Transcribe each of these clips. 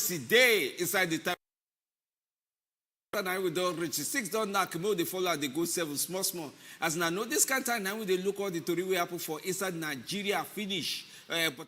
Today, inside the time, now we don't reach 6 don't knock more they follow they go 7 small as now know this kind of time now we they look all the story we happen for inside Nigeria finish but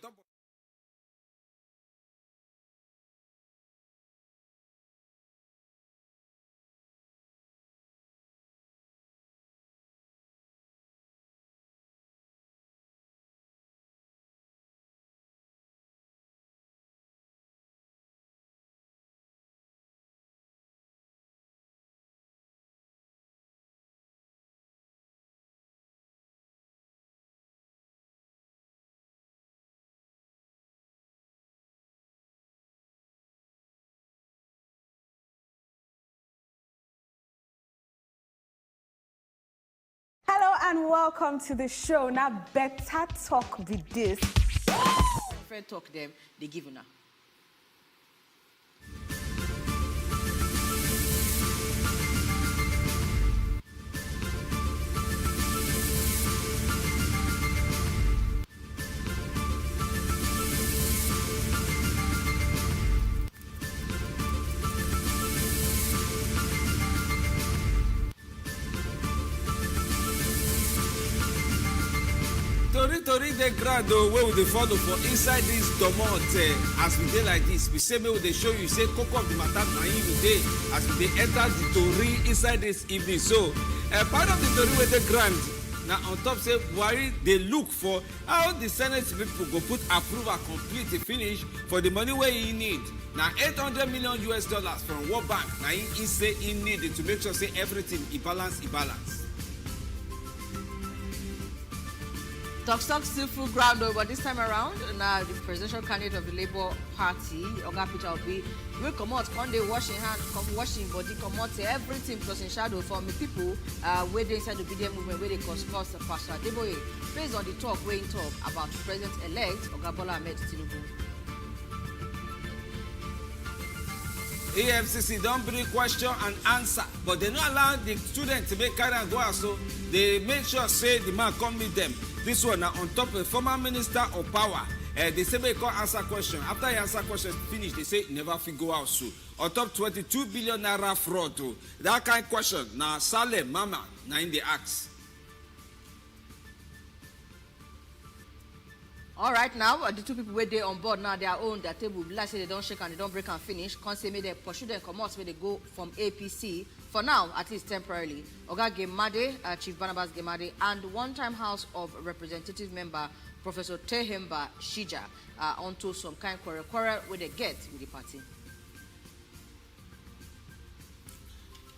Hello and welcome to the show. Now, better talk with this. Friend talk them, they give you now. Tori the ground where we dey follow for inside this domot as we dey like this we say make we dey show you say koko of the matter na him we dey as we dey enter the tori inside this evening so part of the tori wey dey ground na on top say Buhari dey look for how the Senate people go put approval complete finish for the money wey he need na $800 million from World Bank na he say he need to make sure say everything e balance. Talk still full ground over this time around. Now the presidential candidate of the Labour Party, Oga Peter Obi, will come out, come they wash in hand, come wash in body, come out everything plus in shadow from the people where they inside the BDM movement where they cause Pastor Adeboye based on the talk where he talk about President-elect Oga Bola Ahmed Tinubu. EFCC don't bring question and answer, but they not allow the students to make carry and go out, so they make sure say the man come meet them. This one now on top of the former minister of power. They say they can't answer question. After he answer question finish, they say never figure out so. On top 22 billion naira fraud too. That kind of question. Now Salem Mama now in the axe. All right, now the two people where they on board now their own their table. Like say they don't shake and they don't break and finish. Can't say maybe they pursue them come out where they go from APC for now, at least temporarily. Oga Gemade, Chief Barnabas Gemade, and one-time House of Representative member Professor Tehemba Shija onto some kind quarrel where they get with the party.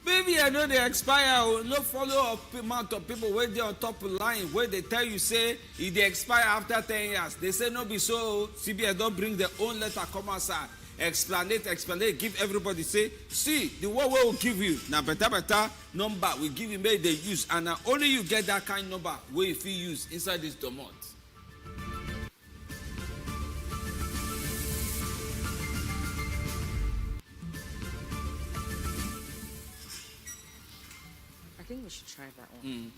Baby, I know they expire. No follow up amount of people where they on top of line where they tell you say if they expire after 10 years. They say no be so. CBS don't bring their own letter come outside. Explain, give everybody say, see, the one we will give you now better number we give you make they use and now only you get that kind of number where if you use inside this domot. I think we should try that one.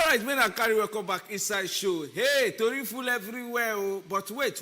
right, men are carry welcome back inside show. Hey, Tori full everywhere. Oh. But wait.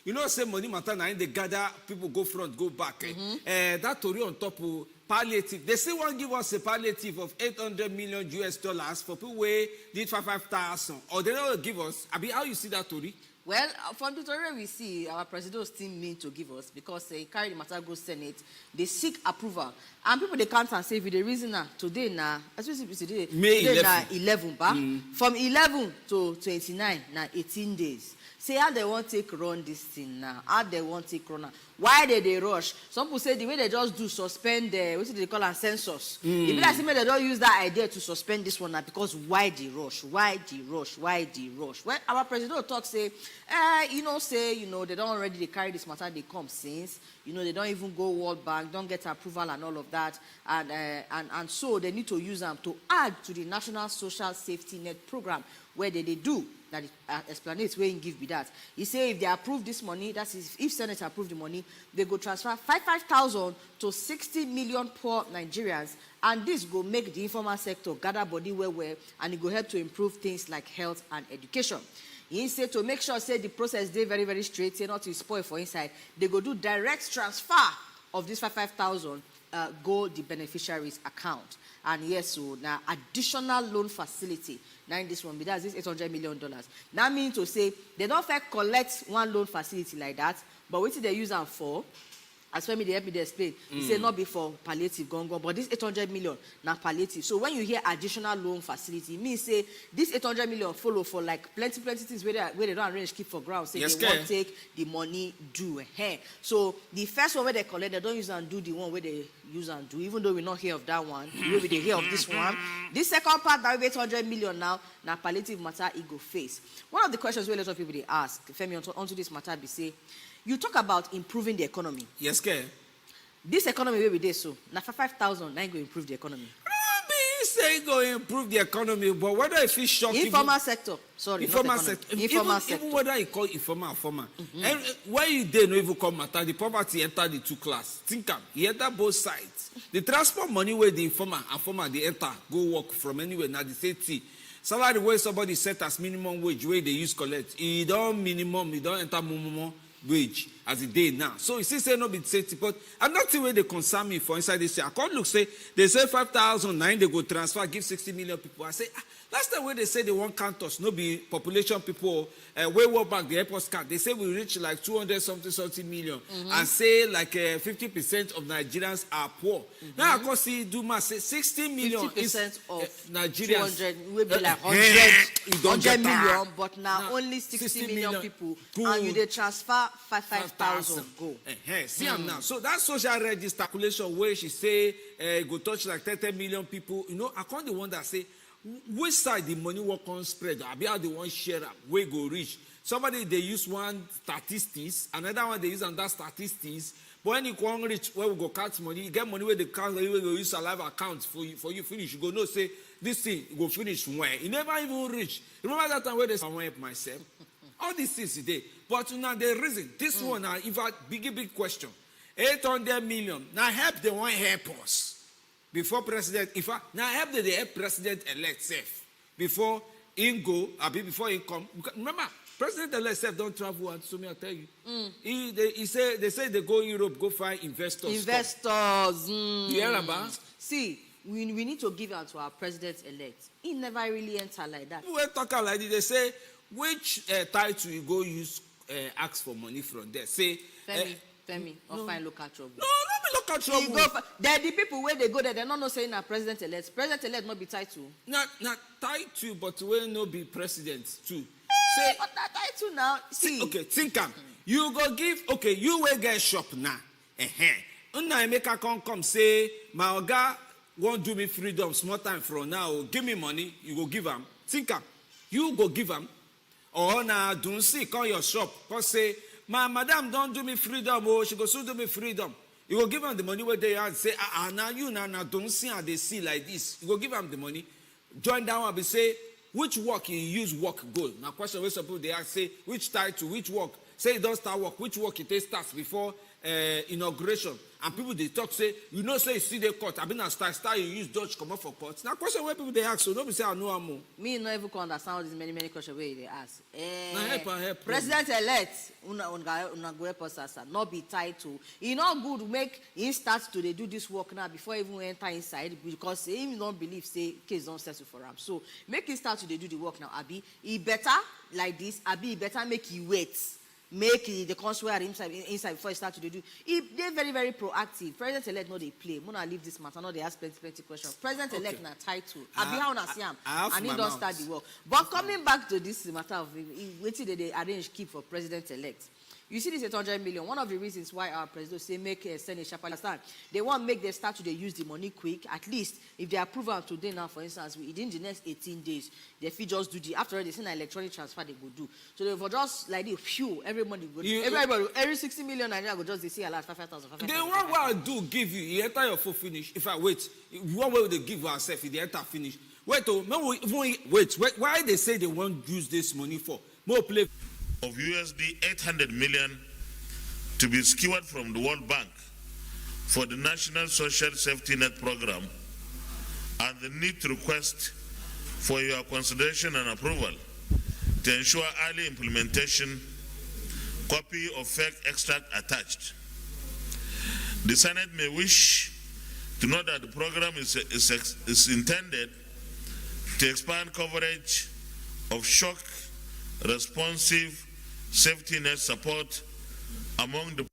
You know, say money matter now they gather, people go front, go back. That Tori on top of palliative. They still want to give us a palliative of $800 million for people who did 5,000. Or they don't give us. Abi, how you see that, Tori? Well, from the tutorial we see, our president still mean to give us because they carry the matter go Senate. They seek approval. And people, they can't say, if the reason today now, as we see today, May 11, from 11 to 29, now 18 days. Say how they want to take run this thing now, how they want to take run now. Why they rush? Some people say the way they just do suspend what do they call a census. If they say they don't use that idea to suspend this one now because why the rush? Why the rush? Why the rush? When our president talk say, they don't already they carry this matter, they come since, they don't even go World Bank, don't get approval and all of that, and so they need to use them to add to the National Social Safety Net program where they do. That explains where he give me that. He say if they approve this money, that is if Senate approve the money, they go transfer 5,000 to 60 million poor Nigerians, and this go make the informal sector gather body well, and it go help to improve things like health and education. He said to make sure say the process they very, very straight, say not to spoil for inside, they go do direct transfer of this 5,000 go the beneficiaries account. And yes, so now additional loan facility. Now in this one, that's this $800 million. That means to say they don't fair collect one loan facility like that, but what they use them for? As for me, they help me to explain. He say not before palliative gongo, but this 800 million now palliative. So when you hear additional loan facility, it means say this 800 million follow for like plenty things where they don't arrange keep for ground. Say they won't take the money due. So the first one where they collect, they don't use and do the one where they use and do. Even though we not hear of that one, maybe they hear of this one. This second part that we 800 million now palliative matter it go face. One of the questions where a lot of people they ask Femi onto this matter be say. You talk about improving the economy. Yes, sir. This economy where we did so. Now for 5,000, now go improve the economy. Say go improve the economy, but whether if it's shocking. Informal sector. Sorry, informal sector. Informal sector. Even whether you call informal or formal. And why you did no even come matter, the poverty enter the two class. Think am, he enter both sides. The transport money where the informal and formal they enter, go work from anywhere. Now the safety. Salary where somebody set as minimum wage where they use collect. He don't minimum, he don't enter more wage as a day now. So you see, say no be safety, but I'm not the way they concern me for inside this year. I can't look say they say 5,009 they go transfer, give 60 million people. I say last time when they say they want count us, no be population people, way World Bank the airport count. They say we reach like 200 something million, and say like 50% of Nigerians are poor. Now I can see Duma say 60 million 50% of Nigerians 200 will be like 100 million, but now only 60 million people, and you they transfer 5,000 go. See am now. So that social register calculation where she say go touch like 30 million people, I can't the one that say which side the money work on spread, I be how they want share up, where go reach. Somebody they use one statistics, another one they use another statistics. But when you go reach where we go count money, you get money where they count, where we go use a live account for you finish. You go no say this thing go finish when you never even reach. Remember that time where they someone help myself. All these things today. But now the reason this one now, in fact, big question. 800 million. Now help the one help us. Before president, in fact, now help the help president elect safe. Before in go, before in come. Remember, president elect safe don't travel and so me I tell you. They say they go Europe, go find investors. Investors. You hear about? See, we need to give out to our president elect. He never really enter like that. We talk like this, they say which title you go use ask for money from there. Say Femi, or find local trouble. No, not be local trouble. They're the people where they go there, they're not saying a president elect. President elect not be title. Not title, but will not be president too. Say, but that title now. See. Okay, think am. You go give, you will get shop now. Una make a come say, my oga won't do me freedom small time from now. Give me money, you go give am. Think am. You go give am. Or na don't see, call your shop. Cause say, my madam don't do me freedom. Oh, she go soon do me freedom. You go give them the money where they are and say, now you now don't see how they see like this. You go give them the money. Join down and be say, which work you use work goal. Now question where suppose they ask say, which title, which work. Say it don't start work. Which work it starts before inauguration. and people they talk say, you know, say you see the court. I've been a star you use Dutch come up for court. Now question where people they ask, so nobody say I know am. Me no even understand all these many questions where they ask. Help. President-elect, una go help us as not be tied to. It's not good make him start to they do this work now before even enter inside because he don't believe say case don't settle for him. So make him start to they do the work now. Abi, he better like this. Abi, he better make he wait. Make the consular inside before he start to do. They're very, very proactive. President-elect no they play. Mona leave this matter. No, they ask plenty questions. President-elect na title. Abi how na see am, and he don't start the work. But coming back to this matter of waiting they arrange keep for president-elect. You see this 800 million. One of the reasons why our president say make Senate sharp understand. They want to make them start to use the money quick. At least if they approve it today now, for instance, within the next 18 days, they feel just do the after all they say an electronic transfer they go do. So they for just like the few everybody go every 60 million Nigeria go just they see a lot 5,000. The one what I do give you enter your full finish. If I wait, one way they give ourselves if they enter finish. Wait, why they say they won't use this money for more play of USD 800 million to be secured from the World Bank for the National Social Safety Net Program, and the need to request for your consideration and approval to ensure early implementation. Copy of fake extract attached. The Senate may wish to know that the program is intended to expand coverage of shock responsive safety net support among the.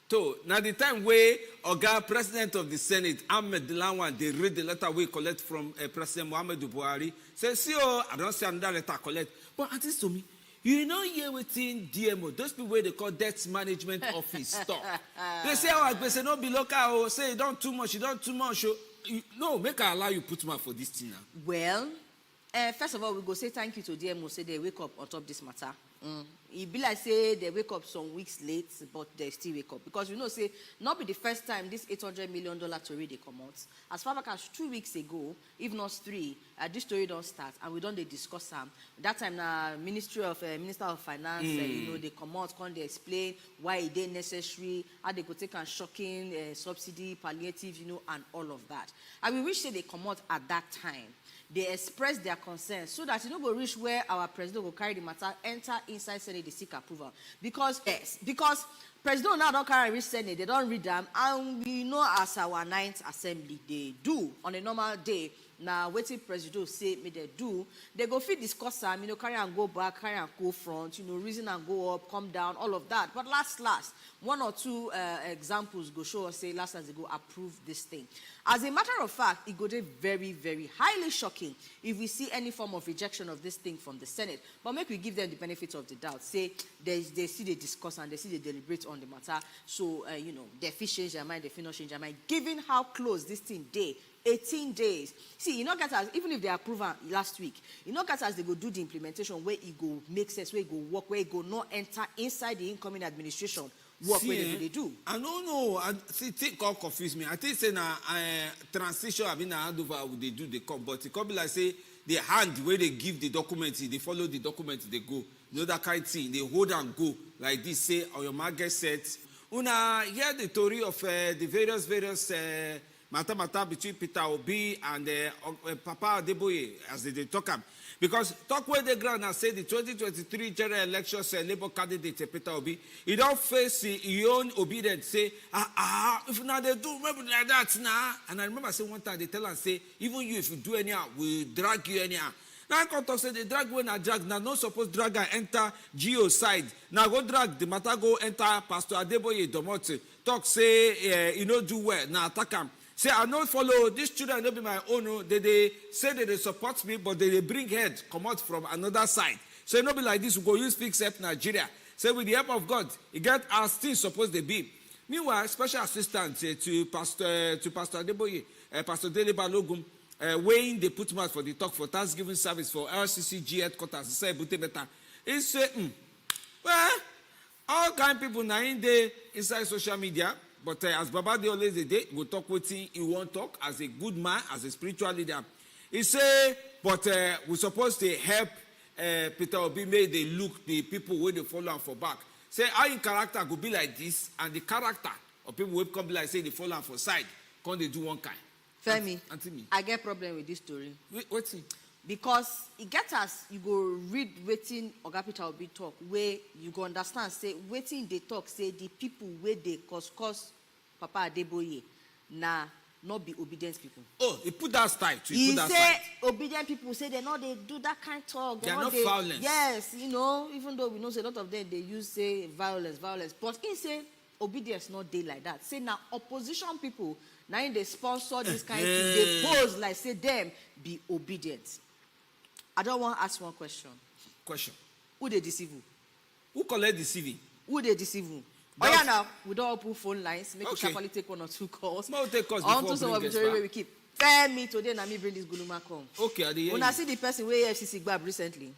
So now the time where Oga President of the Senate Ahmad Lawan they read the letter we collect from President Muhammadu Buhari say see I don't see another letter collect but at least to me you know here within DMO those people where they call debt management office stuff they say they say no be local say you don't too much no make I allow you put mouth for this thing now. Well. First of all, we go say thank you to DMO. Say they wake up on top this matter. It be like say they wake up some weeks late, but they still wake up because we know say not be the first time this $800 million story they come out. As far back as 2 weeks ago, if not 3, this story don't start and we don't they discuss them. That time na Minister of Finance, they come out, they explain why it ain't necessary, how they could take a shocking subsidy, palliative, and all of that. And we wish say they come out at that time. They express their concerns so that go reach where our president will carry the matter, enter inside Senate, they seek approval. Because president now don't carry reach Senate, they don't read them, and we know as our 9th assembly they do on a normal day. Now, waiting president say me they do, they go fit discuss them, carry and go back, carry and go front, reason and go up, come down, all of that. But last, 1 or 2 examples go show us say last as they go approve this thing. As a matter of fact, it go be very, very highly shocking if we see any form of rejection of this thing from the Senate. But make we give them the benefit of the doubt. Say they see they discuss and they see they deliberate on the matter. So they fit change their mind, they fit not change their mind. Given how close this thing day. 18 days. See, get as even if they approve last week, get as they go do the implementation where it go make sense, where it go work, where it go not enter inside the incoming administration. Work where they do. I don't know. Think all confuse me. I think say na transition have been hand over they do the come, but it can be like say the hand where they give the documents, they follow the documents, they go. That kind of thing. They hold and go like this. Say on your market set. Una hear the story of the various matter between Peter Obi and Papa Adeboye as they talk am. Because talk where the ground and say the 2023 general elections Labour candidate Peter Obi, he don't face his own obedience say, if now they do remember like that now. And I remember say one time they tell and say, even you if you do anyhow, we drag you anyhow. Now I can talk say the drag when I drag now not supposed drag and enter Geo side. Now go drag the matter go enter Pastor Adeboye Domote. Talk say do well. Now attack him. Say, I don't follow, these children don't be my own. They say that they support me, but they bring head, come out from another side. So it not be like this, we go use Fix Help Nigeria. Say, with the help of God, it get as things supposed to be. Meanwhile, special assistant to Pastor Adeboye, Pastor Dele Balogun, weighing the put mouth for the talk for Thanksgiving service for LCCG headquarters, say, he say, well, all kind of people now in there inside social media. But as Baba de always did, we'll talk with him. He won't talk as a good man, as a spiritual leader. He say, but we're supposed to help Peter Obi make they look the people where they follow him for back. Say, how in character could be like this, and the character or people will come be like say they fall am for side, come they do one kind. Femi, Auntie me. I get problem with this story. What's it? Because it gets us, you go read wetin Oga Peter Obi talk, where you go understand, say, wetin they talk, say, the people where they cause Papa Adeboye, na not be obedient people. Oh, he put that style too. He put that say style. obedient people say they do that kind of talk. They are not violent. Yes, you know, even though we know say a lot of them they use say violence. But he say obedience not dey like that. Say now opposition people, now they sponsor this kind of thing, they pose like say them be obedient. I don't want to ask one question. Question. Who they deceive you? Who collect deceiving? Who they deceive you? Oh yeah, now we don't open phone lines. Make we sharply take 1 or 2 calls. No, take calls on before to some of the bring way we keep. Tell me today, na me bring this Guluma come. Okay, I hear When I see the person where FCC grab recently.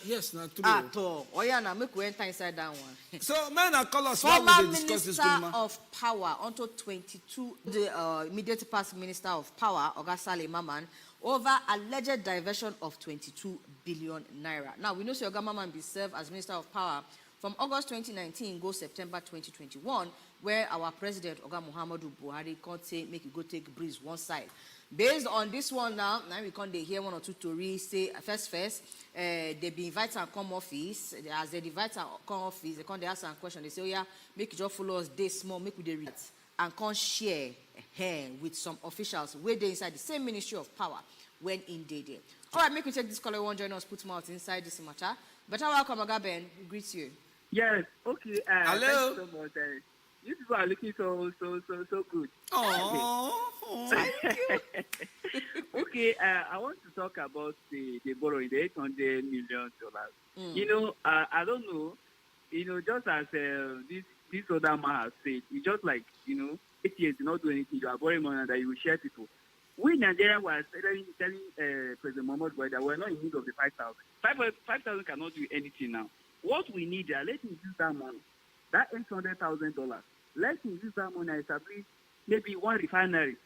Yes, now true. Oh yeah, now make we enter inside that one. So, man, I call us. Former discuss this Minister of Power, until 22, the immediate past Minister of Power, Oga Saleh Maman, over alleged diversion of 22 billion naira. Now, we know Sir Oga Maman be served as Minister of Power from August 2019 go September 2021, where our President, Oga Muhammadu Buhari, can't say, make it go take breeze one side. Based on this one now we can't hear 1 or 2 stories, say, first, they be invited and come office. As they invite and come office, they can't ask some question. They say, oh yeah, make you just follow us this small, make we dey read and can't share with some officials where they inside the same Ministry of Power when in day. All right, make we take this caller one join us, put him out inside this matter. Better welcome, Oga Ben. We greet you. Yes, okay. Hello. Thank you so much. You people are looking so good. Oh, Thank you. Okay, I want to talk about the borrowing, the $800 million. You know, I don't know. You know, just as this other man has said, it's just like 8 years you not do anything. You are borrowing money that you will share people. We Nigerians were telling President Muhammadu Buhari that we're not in need of the 5,000. 5,000 cannot do anything now. What we need, let him use that money, that $800,000. Let him use that money and establish maybe one refinery.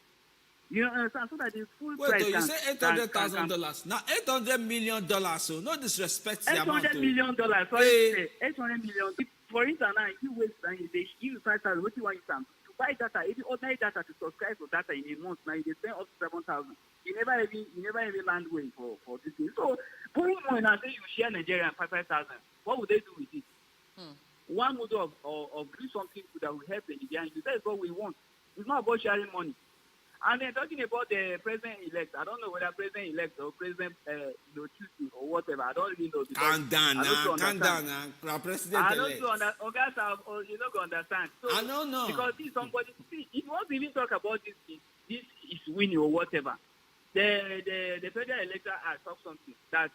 You understand? So that the full price. Wait, you say $800,000. Now $800 million. So no disrespect the amount. $800 million. Sorry, $800 million. For instance, now you waste and they give you 5,000. What do you want to buy data? If you ordinary data to subscribe for data in a month, now you spend up to 7,000. You never even land way for this thing. So borrow money and say you share Nigeria 5,000. What would they do with it? One mode of doing something that will help the Nigerians. That is what we want. It's not about sharing money. And then talking about the president-elect, I don't know whether president-elect or president, choosing or whatever. I don't really know. Calm down now. President-elect. I don't know. You don't understand. So, I don't know. Because if somebody, if you want to even talk about this is winning or whatever, the federal electoral act talks something that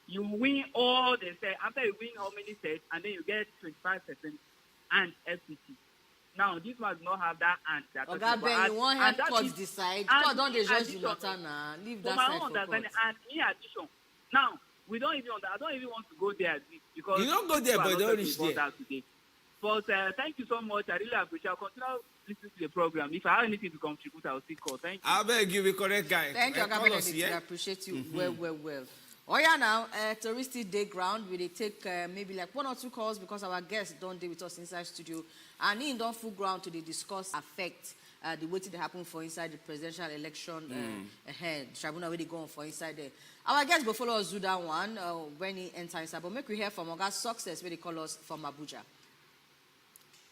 you win all the states. After you win how many states, and then you get 25% and FCT. Now, this one does not have that and that. Oga Ben, you want help courts decide? God don't judge the matter now. Leave that side for court. And in addition, now, I don't even want to go there because... You don't go there, but don't reach there. Today. But thank you so much. I really appreciate it. I'll continue listening to the program. If I have anything to contribute, I'll still call. Thank you. I beg you, be correct guy. Thank you, Oga Ben. I appreciate you well. Oh yeah, now touristy day ground. We dey take maybe like 1 or 2 calls because our guests don't deal with us inside studio, and in don't full ground to discuss affect the way they happen for inside the presidential election ahead. Tribunal where they go on for inside there. Our guests will follow us do that one when he enter inside. But make we hear from Oga Success where they call us from Abuja.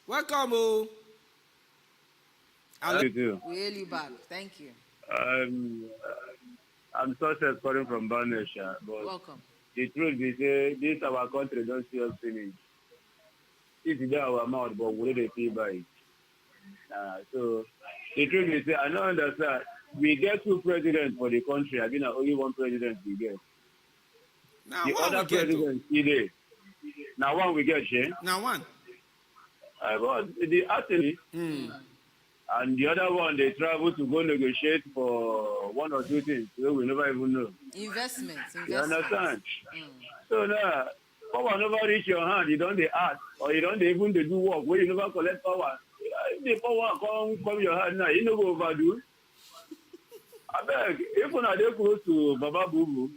Welcome, oh. How do you do? We hail you back. Thank you. I'm Success calling from Banesha, but welcome. The truth is, this our country don't see us finish. This is our mouth, but we don't feel by it. So the truth is, I don't understand. We get 2 presidents for the country. I mean, only 1 president we get. Now, the other president today. Now one we get, Shane. Now one. But the actually. And the other one, they travel to go negotiate for 1 or 2 things we never even know. Investments. You understand? So now, power never reach your hand. You don't ask, or you don't even do work where you never collect power. If the power come your hand now, you know go overdo. I beg, if you are close to Baba Bubu,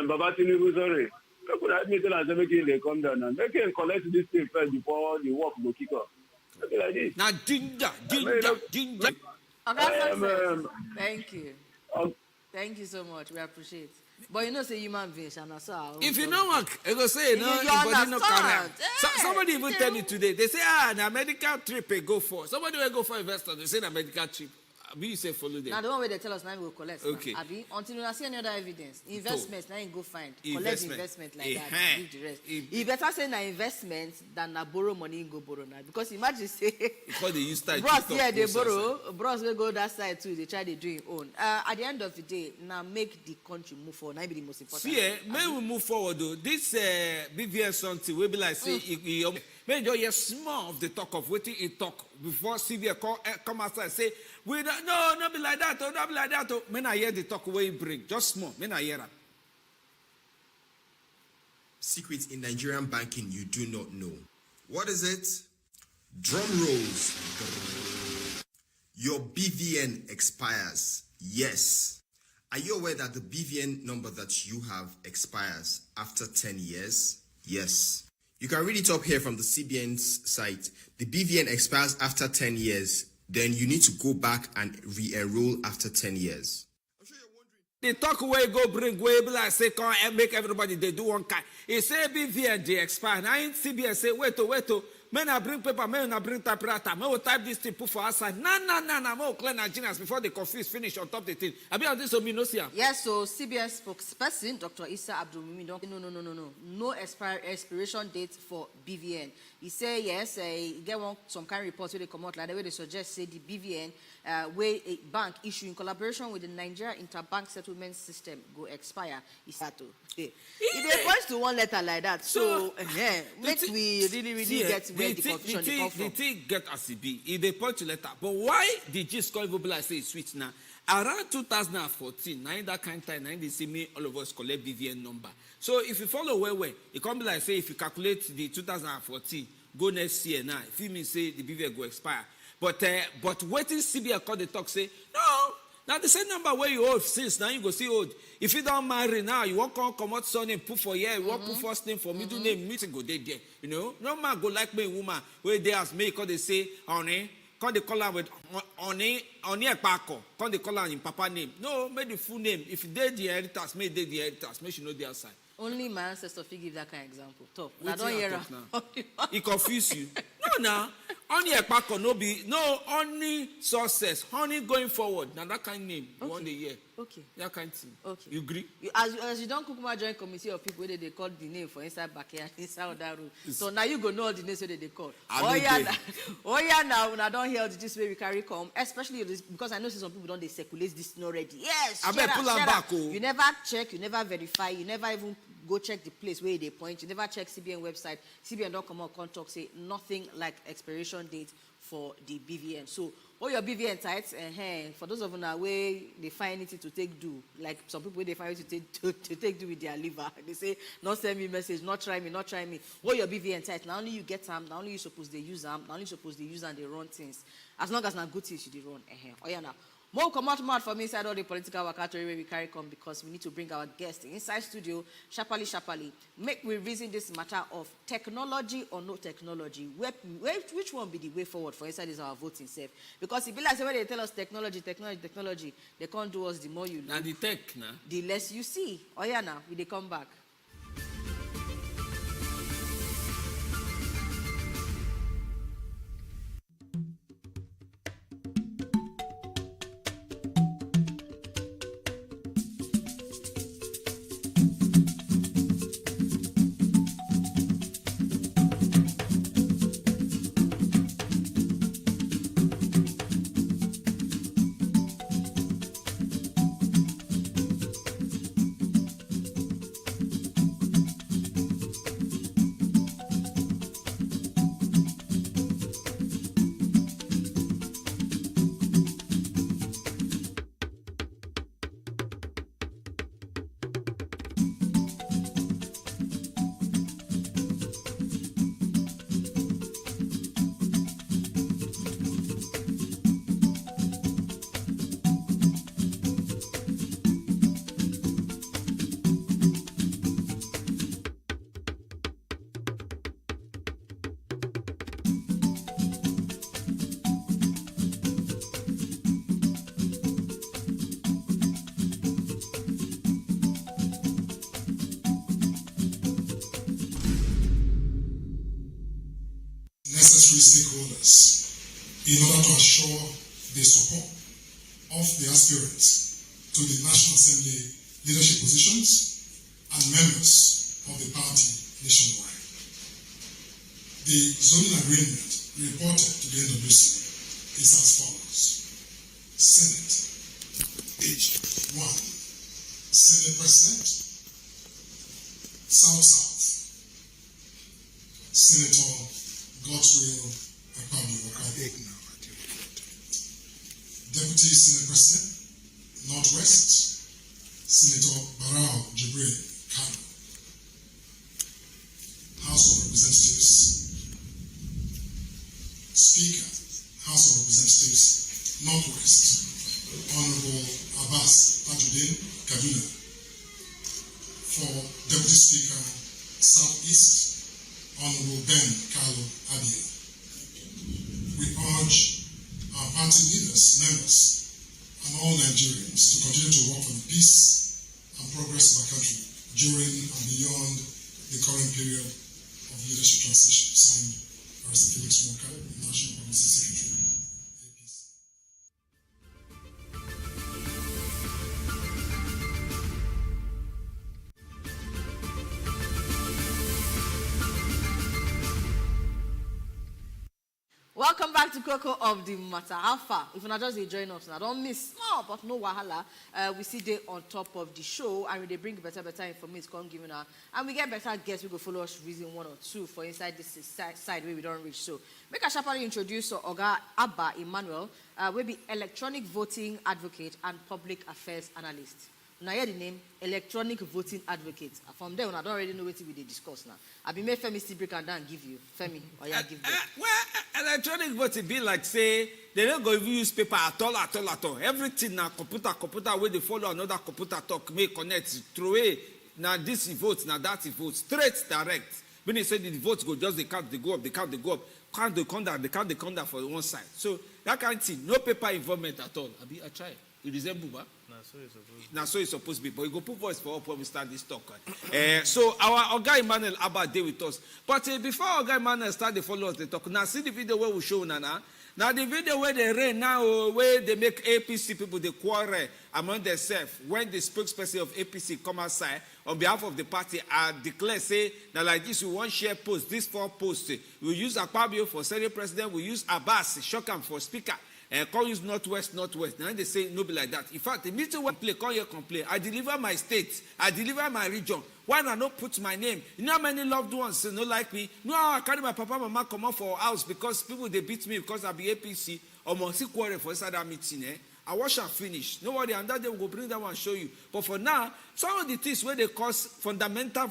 Baba Tinubu, sorry, you could admit that making they come down and make him collect this thing first before the work will kick off. Like this. Now, ginger. Thank you. Thank you so much. We appreciate. But you know, say human beings, and so if you know what, I go say, no, you body no carry. understand. Somebody even tell me today, they say, na medical trip I go for. Somebody will go for investor, they say na medical trip. You say follow them. Now the one where they tell us now we will collect. Okay. Abi, until you see any other evidence, investments now you go find collect investment like that. Leave the rest. You better say na investment than na borrow money you go borrow now, because imagine say because they use time. bros here they borrow, bros will go that side too. They try to do it own. At the end of the day, now make the country move forward. Now be the most important. See, may we move forward though. This BVN something will be like say may you hear small of the talk of waiting it talk before CVA come outside and say we don't not be like that, not be like that. When I hear the talk where you bring, just small. When I hear that. Secrets in Nigerian banking you do not know. What is it? Drum rolls. Your BVN expires. Yes. Are you aware that the BVN number that you have expires after 10 years? Yes. You can read it up here from the CBN's site. The BVN expires after 10 years. Then you need to go back and re-enroll after 10 years. I'm sure you're wondering. The talk where go bring way be like say come and make everybody they do one kind. He say BVN they expire. Now in CBN say wait. Men I bring paper, men I bring typewriter. Men will type this thing, put for outside. No. More clear Nigerians before they confuse, finish on top the thing. I be on this of me no see. Yes, so CBS spokesperson Dr. Issa Abdulmimi don't no expiration date for BVN. He say yes, he get some kind of reports where they come out like the way they suggest say the BVN where a bank issue in collaboration with the Nigeria Interbank Settlement System go expire. He said to it points to one letter like that. So make we really get where the confusion come from. The thing get as it be. If they point to letter, but why did just call people like say it's switch now? Around 2014, now in that kind of time, now they see me all of us collect BVN number. So if you follow where it can be like say if you calculate the 2014, go next year now. If you mean say the BVN go expire. But waiting CBN call the talk say no. Now the same number where you hold since now you go see old. If you don't marry now, you won't come out son name put for year, you won't put first name for middle name, meeting go there. You know, no man go like me woman where they ask me because they say honey, can they call her with honey a paco, can they call her in papa name? No, make the full name. If they the inheritance, make they the inheritance, make you know the outside. Only my ancestors give that kind of example. Top. I don't hear now. It confuse you. No. Only a pack only success. Honey going forward. Now that kind of name. Okay. One day year. Okay. That kind of thing. Okay. You agree? As you don't cook my joint committee of people where they call the name for inside backyard, inside that room. So now you go know all the names where they call. Now I don't hear all this way we carry come. Especially because I know some people don't they circulate this already. Yes. I bet pull them back. You never check, you never verify, you never even go check the place where they point. You never check CBN website. CBN don't come out contact say nothing like expiration date for the BVN. So all your BVN types, for those of you now where they find anything to take do, like some people they find it to take do with their liver. They say, not send me message, not try me. All your BVN types, not only you get them, not only you supposed they use them, not only supposed they use and they run things. As long as not good things you run. Oh yeah now. More come out from inside all the political workatory where we carry come because we need to bring our guests inside studio, sharply. Make we reason this matter of technology or no technology. Which one be the way forward for inside is our voting safe? Because it be like when they tell us technology, they can't do us the more you know. Now the tech now. The less you see. Oh yeah now, we they come back. necessary stakeholders in order to assure the support of the aspirants to the National Assembly leadership positions and members of the party nationwide. The zoning agreement reported to the NWC is as follows. Senate, age 1, Senate President, South, Senator Godswill Akpabio. Deputy Senate President, Northwest, Senator Barao Jibril Kano. House of Representatives, Speaker, House of Representatives, Northwest, Honorable Abbas Tajuddin Kaduna. For Deputy Speaker, Southeast, Honorable Ben Carlo Abia. We urge our party leaders, members, and all Nigerians to continue to work for the peace and progress of our country during and beyond the current period of leadership transition. Signed, Barrister Felix Walker, National Publicity Secretary. Welcome back to Coco of the Matter. How far? If you're not just join us, now don't miss. No, but no wahala. We see they on top of the show, and they bring better information. Come giving her, and we get better guests. We go follow us reason 1 or 2 for inside this side where we don't reach. So make a sharply introduce Oga Abba Emmanuel, will be electronic voting advocate and public affairs analyst. Now hear the name electronic voting advocate. From there, when I don't already know what we discuss now. I be made Femi still break and down give you Femi or you give them. Well, electronic voting be like say they don't go use paper at all. Everything now computer where they follow another computer talk, make connect, throw away. Now this vote, now that vote, straight direct. When they say the votes go just they count, they go up, count the conduct, they count the conduct for one side. So that kind of thing, no paper involvement at all. I try. You resemble that? So it's supposed to be. But you go put voice for up when we start this talk. So our Oga Emmanuel Abba day with us. But before Oga Emmanuel start the follow us the talk, now see the video where we show now. Now the video where they rain now, where they make APC people they quarrel among themselves. When the spokesperson of APC come outside on behalf of the party and declare say now like this we want share post, this 4 posts. We use Akpabio for Senate President, we use Abbas Shokam for Speaker. Call use Northwest. Now they say no be like that. In fact, the meeting will play, call your complaint. I deliver my state. I deliver my region. Why not put my name? You know how many loved ones say no like me? No, I carry my papa, mama come out for house because people they beat me because I be APC or must quarrel for inside that meeting. I wash and finish. No worry, and that day we will bring that one and show you. But for now, some of the things where they cause fundamental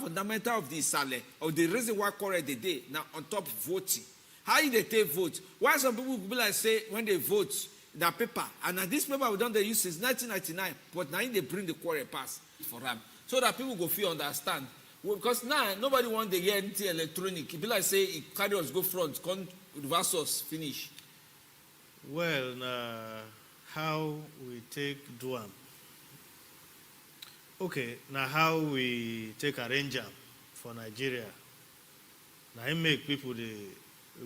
of the Sale of the reason why quarrel they day now on top voting. How they take vote? Why some people be like say when they vote that paper and this paper we don't they use since 1999, but now they bring the quarrel pass for them so that people go feel understand. Well, because now nobody want to hear anything electronic. It be like say it carry us go front, come reverse us finish. Well, how we take do am? Okay, now how we take arrange am for Nigeria? Now it make people the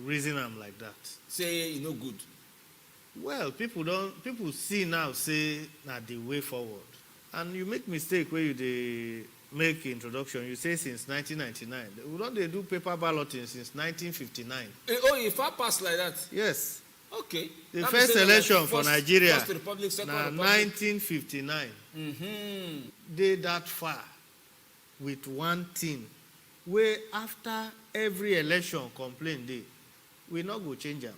reason I'm like that. Say you know good. Well, people see now say na the way forward. And you make mistake where you make introduction. You say since 1999. We don't they do paper balloting since 1959. If I pass like that? Yes. Okay. The first election for Nigeria. First Republic, second Republic. 1959. They that far with one thing. Where after every election complaint day, we not go change them.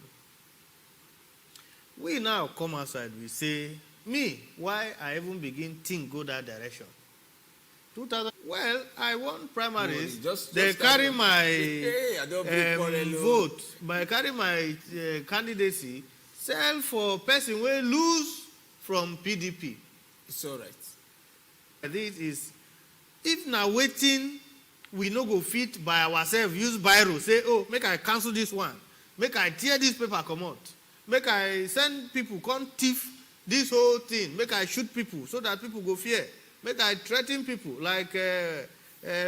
We now come outside, we say, me, why I even begin think go that direction? 2000, well, I won primaries. They carry my vote, by carry my candidacy, sell for person will lose from PDP. It's all right. This is, if now waiting, we no go fit by ourselves, use biro, say, oh, make I cancel this one. Make I tear this paper come out. Make I send people come thief this whole thing. Make I shoot people so that people go fear. Make I threaten people like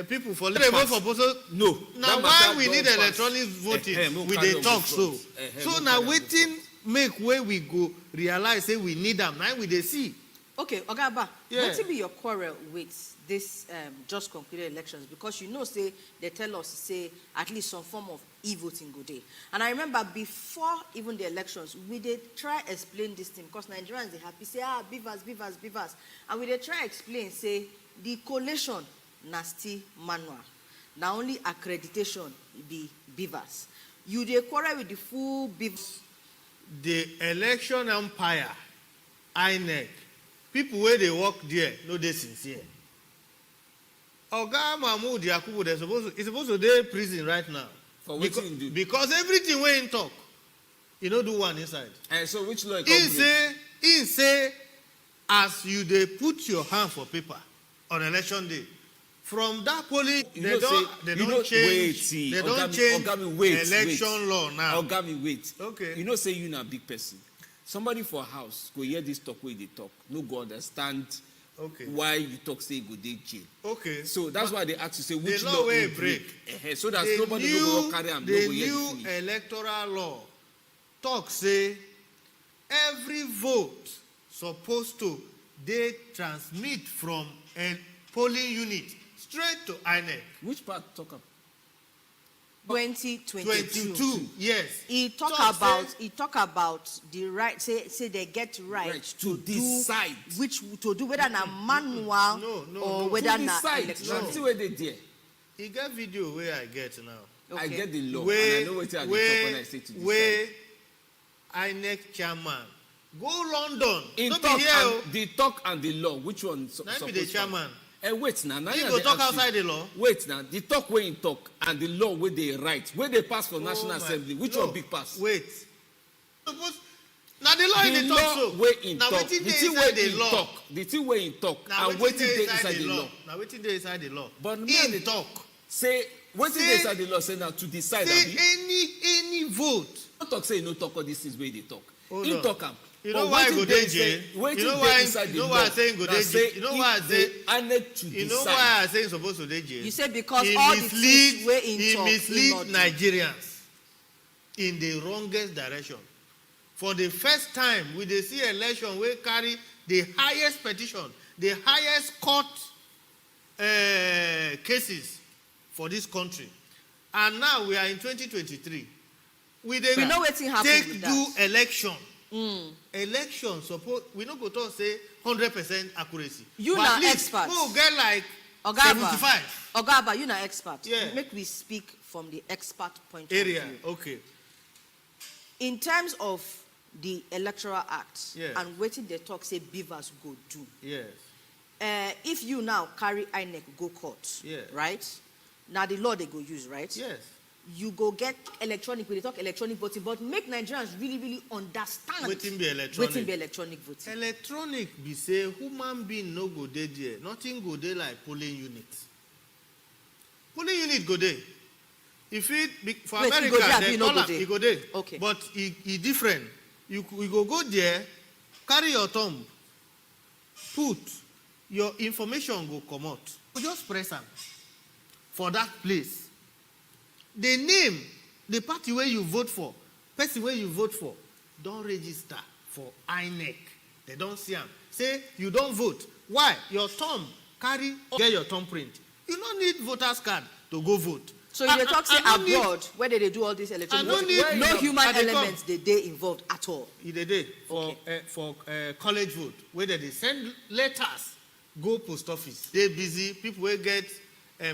people for they vote for person. No. Now why we need electronic voting? We dey talk so. So now waiting make where we go realize say we need them. Now we dey see. Okay, Ogaba, Yeah. what will be your quarrel with this just concluded elections? Because you know, say they tell us say at least some form of e-voting go day. And I remember before even the elections, we did try explain this thing because Nigerians they happy say beavers, and we did try explain say the collation nasty manual. Now only accreditation be beavers. You dey quarrel with the full beavers. The election umpire, INEC, people where they work there, no they sincere. Oga Mahmoud Yakubu, he's supposed to be in prison right now. For what he do? Because everything we in talk, you know do one inside. And so which law He say, as you they put your hand for paper on election day, from that polling, they don't change election law now. Ogami, wait. Okay. You know, say you na big person. Somebody for house go hear this talk where they talk. No go understand why you talk say go dey jail. Okay. So that's why they ask you say which law will break. So that nobody will go carry am. The new electoral law talk say every vote supposed to they transmit from a polling unit straight to INEC. Which part talk about? 2022. Yes. He talk about the right. Say they get right to decide which to do whether na manual or whether na electronic. See where they there. He got video where I get now. I get the law. And I know what I talk when I say to decide. Where INEC chairman go London. The talk and the law. Which one? Now be the chairman. Wait now. You go talk outside the law. Wait now. The talk where you talk and the law where they write, where they pass for National Assembly. Which one big pass? Wait. Now the law in the talk so. Where in now talk. The thing where in talk. The thing where in talk. And waiting they inside the law. Now waiting they inside the law. But in talk. Say waiting they inside the law. Say now to decide. Say any vote. Don't talk say no talk all these things where they talk. In talk am. You know why go dey jail? You know why I saying go dey jail? You know why I say you know why I say supposed to dey jail? You say because all the things were in he talk. He mislead Nigerians in the wrongest direction. For the first time, we dey see election wey carry the highest petition, the highest court cases for this country. And now we are in 2023. We know wetin happen with that. Take do election. Election suppose we no go talk say 100% accuracy. You na expert. We'll get like 75. Ogaba, you na expert. Yeah. Make we speak from the expert point of view. Okay. In terms of the Electoral Act and waiting the talk say beavers go do. Yes. If you now carry INEC go court, right? Now the law they go use, right? Yes. You go get electronic, we talk electronic voting, but make Nigerians really understand waiting be electronic voting. Electronic be say human being no go there. Nothing go there like polling unit. Polling unit go there. If it be, for America, they call it go there. Okay. But it different. You go there, carry your thumb, put your information go come out. Just press them for that place. The name, the party where you vote for, person where you vote for, don't register for INEC. They don't see them. Say you don't vote. Why? Your thumb carry get your thumb print. You don't need voter's card to go vote. So you talk say abroad where they do all this electronic voting, no human elements they involved at all. They did for college vote where they send letters go post office. They busy people will get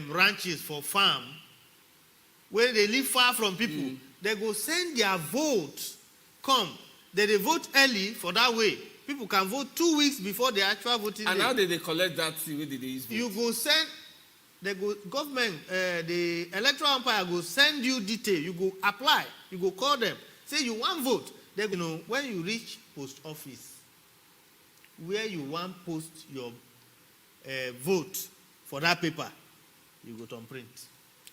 ranches for farm. Where they live far from people, they go send their votes. Come, they vote early for that way. People can vote 2 weeks before the actual voting. And how did they collect that thing? Where did they use vote? You go send, they go government, the electoral umpire go send you detail. You go apply. You go call them. Say you want vote. They go when you reach post office, where you want post your vote for that paper, you go to print.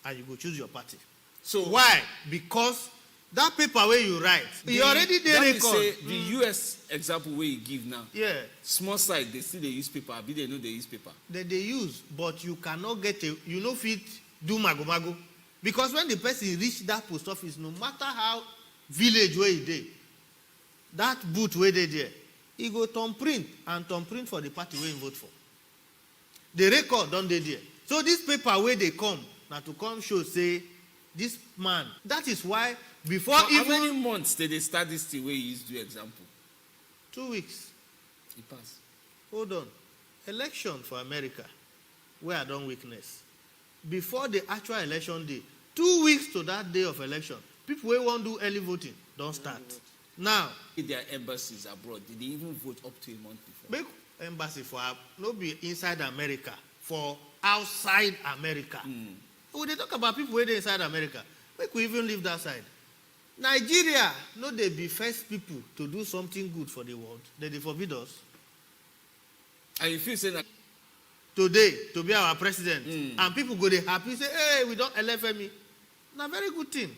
And you go choose your party. So why? Because that paper where you write, you already did record. Say the US example where you give now. Yeah. Small side, they still they use paper. Be they know they use paper. They use, but you cannot get a, you know, fit do mago. Because when the person reach that post office, no matter how village where he dey, that booth where they there, he go thumb print for the party where he vote for. The record don't they there. So this paper where they come, now to come show say, this man, that is why before so even... How many months did they start this thing where you use do example? 2 weeks. It passed. Hold on. Election for America, where I don't witness. Before the actual election day, 2 weeks to that day of election, people who won't do early voting don't start. Now, their embassies abroad, did they even vote up to a month before? Make embassy for not be inside America, for outside America. When they talk about people who are inside America, make we even leave that side. Nigeria, no, they be first people to do something good for the world. They forbid us. And you feel say that today to be our president, and people go they happy say, hey, we don't elect me. Now very good thing.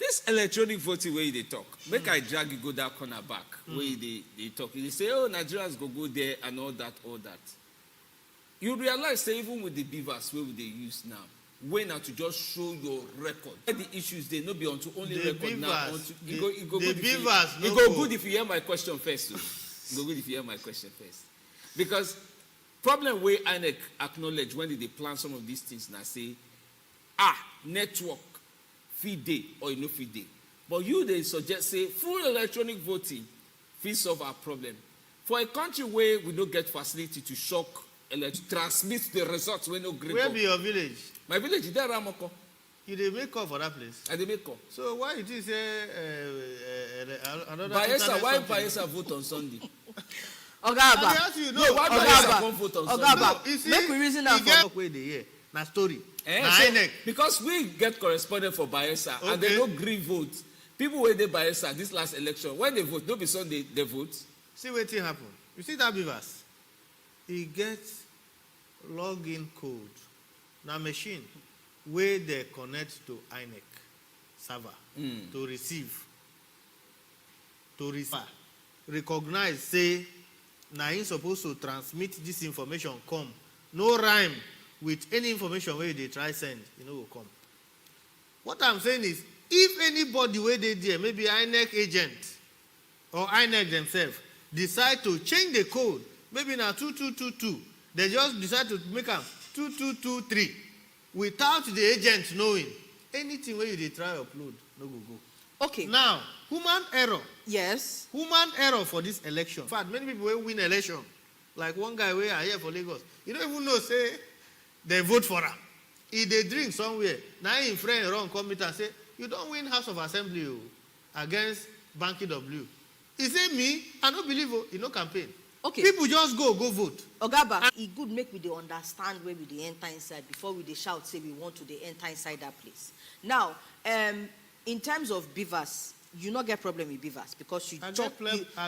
This electronic voting where they talk, make I drag you go that corner back where they talk. They say, oh, Nigerians go there and all that. You realize that even with the beavers where they use now, when now to just show your record. The issues they not be onto only the record beavers, now. It go good if you hear my question first. It go good if you hear my question first. Because problem where INEC acknowledge when they plan some of these things now say, network feed day or no feed day. But you they suggest say full electronic voting fit solve our problem. For a country where we don't get facility to shock transmit the results when no green. Where be your village? My village is there Ramoko. You dey make call for that place? I dey make call. So why did you say another Bayelsa, why Bayelsa vote on Sunday? Ogaba. No, why Bayelsa won't vote on Sunday? Ogaba, make we reason that for where they hear. Na story. Because we get correspondent for Bayelsa and they don't agree vote. People where they Bayelsa this last election, when they vote, don't be Sunday they vote. See what thing happen. You see that beavers? He gets login code. Now machine where they connect to INEC server to receive. Recognize, say, now he's supposed to transmit this information come. No rhyme with any information where they try send, will come. What I'm saying is, if anybody where they there, maybe INEC agent or INEC themselves, decide to change the code, maybe now 2222, they just decide to make them 2223 without the agent knowing. Anything where they try upload, no go. Okay. Now, human error. Yes. Human error for this election. In fact, many people will win election. Like one guy where I here for Lagos. You don't even know, say, they vote for him. If they drink somewhere, now in friend wrong come meet and say, you don't win House of Assembly against Banky W. He say, me, I don't believe he no campaign. Okay. People just go vote. Ogaba, it good make we dey understand where we dey enter inside before we dey shout say we want to dey enter inside that place. Now, in terms of beavers, you not get problem with beavers because you talk.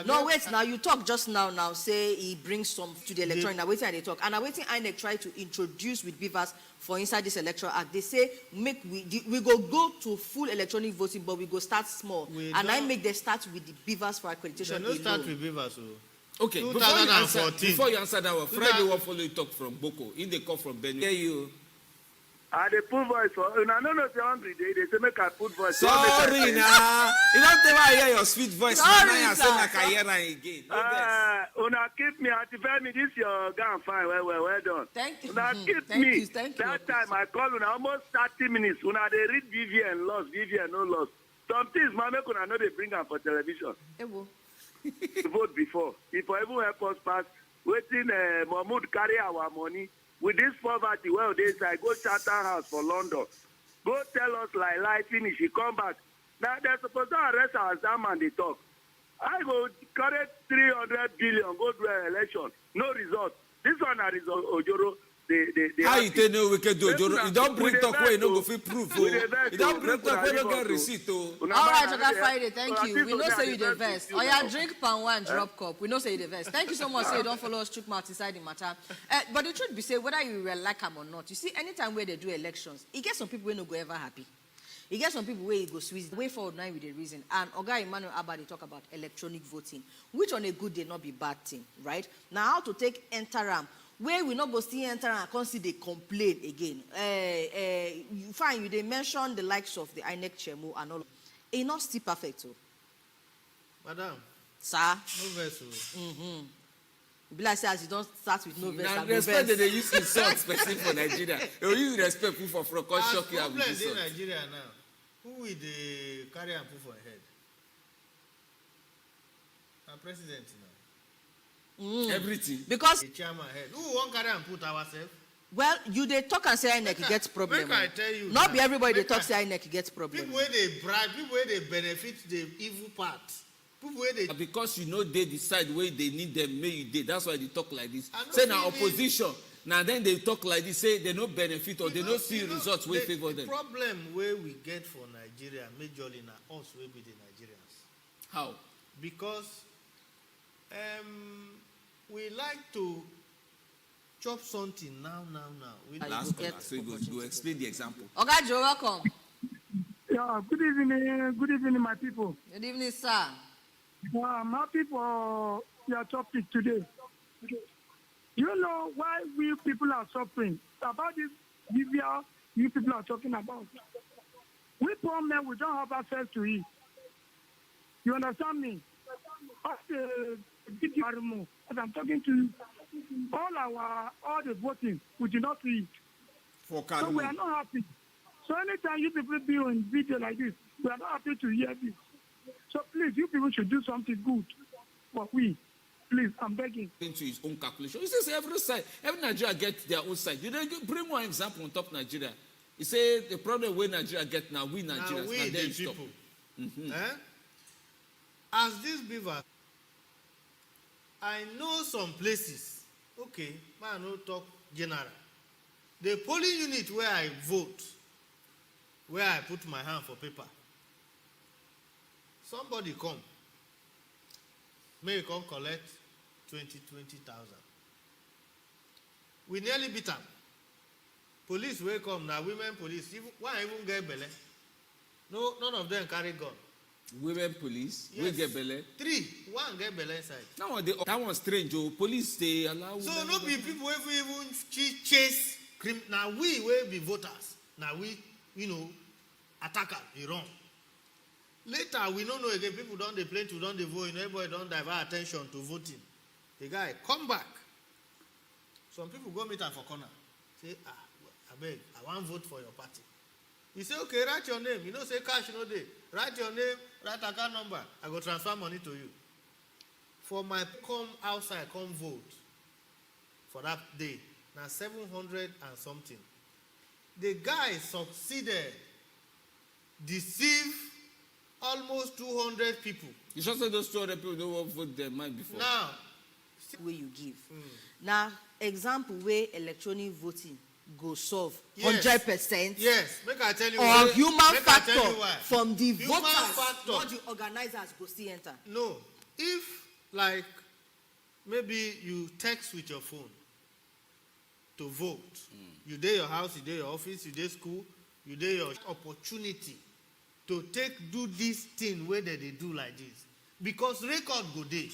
Now you talk just now say he brings some to the electoral. Now waiting and they talk. And now waiting INEC try to introduce with beavers for inside this electoral act. They say we go to full electronic voting, but we go start small. And I make them start with the beavers for accreditation. They don't start with beavers. Okay, before you answer that one, Friday will follow you talk from Boko. In the call from Benue. Hear you. They put voice for. I don't know if you're hungry. They say make I put voice. Sorry, nah. You don't ever hear your sweet voice. Sorry, now sir. I say again. Una keep me. Activate me. This your gun fine. Well done. Thank you. Una keep Thank me. you. Thank that you. time I call una almost 30 minutes. Una they read VVN lost, VVN no lost. Some things, man, make una know they bring them for television. Vote before. If I even help us pass, waiting Mahmoud carry our money. With this poverty, well, they say, go charter house for London. Go tell us lie, finish, he come back. Now, they're supposed to arrest our Zam and they talk. I go correct 300 billion, go to an election. No result. This one is result, Ojoro. How you tell no wicked do Ojoro? You don't bring talk where you no go fit proof. You don't bring talk where you no get receipt. All right, Oga Friday, thank you. We know say you the vest. Oh yeah, drink pan one, drop cup. We know say you the vest. Thank you so much. Say you don't follow us strict mouth inside the matter. But the truth be say, whether you like them or not, you see, anytime where they do elections, it gets some people who no go ever happy. You get some people where you go switch way forward now with the reason. And Oga Emmanuel Abba, they talk about electronic voting, which on a good day not be bad thing, right? Now how to take enter where we not go still enter and can't see they complain again. You find they mention the likes of the INEC Chemo and all. It's not still perfect, too. Madam. Sir. No vessel. Be like say as you don't start with no verse. Now respect that they use insult specific for Nigeria. They will use respect people for cause shocking and with insult. In Nigeria now, who will they carry and put for a head? Our president now. Everything. Because the chairman head. Who won't carry and put ourselves? Well, you they talk and say INEC gets problem. I tell you. Not be everybody they talk say INEC gets problem. People where they bribe, people where they benefit the evil part. Because you know they decide where they need them, may you did. That's why they talk like this. Say now opposition. Now then they talk like this, say they no benefit or they no see results where favor them. The problem where we get for Nigeria, majorly now us will be the Nigerians. How? Because we like to chop something now. Last caller, so you explain the example. Okay, Joe, welcome. Yeah, good evening, my people. Good evening, sir. I'm happy for your topic today. You know why we people are suffering? About this BVR you people are talking about. We poor men, we don't have access to it. You understand me? As I'm talking to you, all the voting, we do not see it. So we are not happy. So anytime you people be on video like this, we are not happy to hear this. So please, you people should do something good for we. Please, I'm begging. Into his own calculation. He says every side, every Nigeria gets their own side. You know, bring one example on top Nigeria. He said the problem where Nigeria get now, we Nigerians, now we the people. As this beaver, I know some places. Okay, man, no talk general. The polling unit where I vote, where I put my hand for paper. Somebody come. May come collect 20,000. We nearly beat them. Police will come now. Women police. Why even get belly? No, none of them carry gun. Women police. Yes. We get belly. 3. 1 get belly inside. Now that one's strange. Oh, police they allow. So no be people even chase. Now we will be voters. Now we, attacker, he wrong. Later, we don't know again, people don't they play to don't they vote, everybody don't divert attention to voting. The guy, come back. Some people go meet her for corner. Say, I beg, I want to vote for your party. You say, okay, write your name. Say cash, day. Write your name, write account number. I go transfer money to you. For my come outside, come vote for that day. Now 700 and something. The guy succeeded, deceive almost 200 people. You just say those 200 people don't want to vote their mind before. Now, where you give. Now, example where electronic voting go solve 100%. Yes, make I tell you or why. Human factor from the human voters, factor. not the organizers go still enter. No, if like maybe you text with your phone to vote, you dey your house, you dey your office, you dey school, you dey your opportunity to do this thing where they do like this. Because record go dey.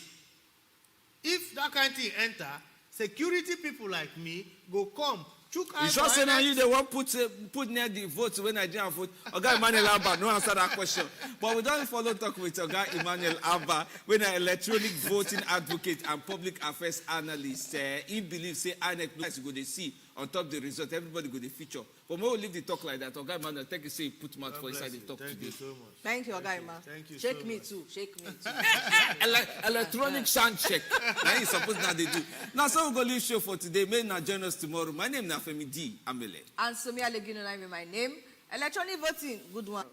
If that kind of thing enter, security people like me go come. You just say now you the one put near the vote when Nigerian vote. Oga Emmanuel Abba, no answer that question. But we don't follow talk with Oga Emmanuel Abba, when an electronic voting advocate and public affairs analyst. He believes say INEC go to see on top the result. Everybody go to feature. But we will leave the talk like that. Oga Emmanuel, thank you. Say put mouth for inside the talk today. Thank you so much. Thank you, Oga Emmanuel. Thank you. Shake so me much. too. Shake me too. Electronic sound check. Now you suppose now they do. Now so we go leave show for today. May not join us tomorrow. My name is Femi D. Amele. And Somi Alegino, my name. Electronic voting, good one.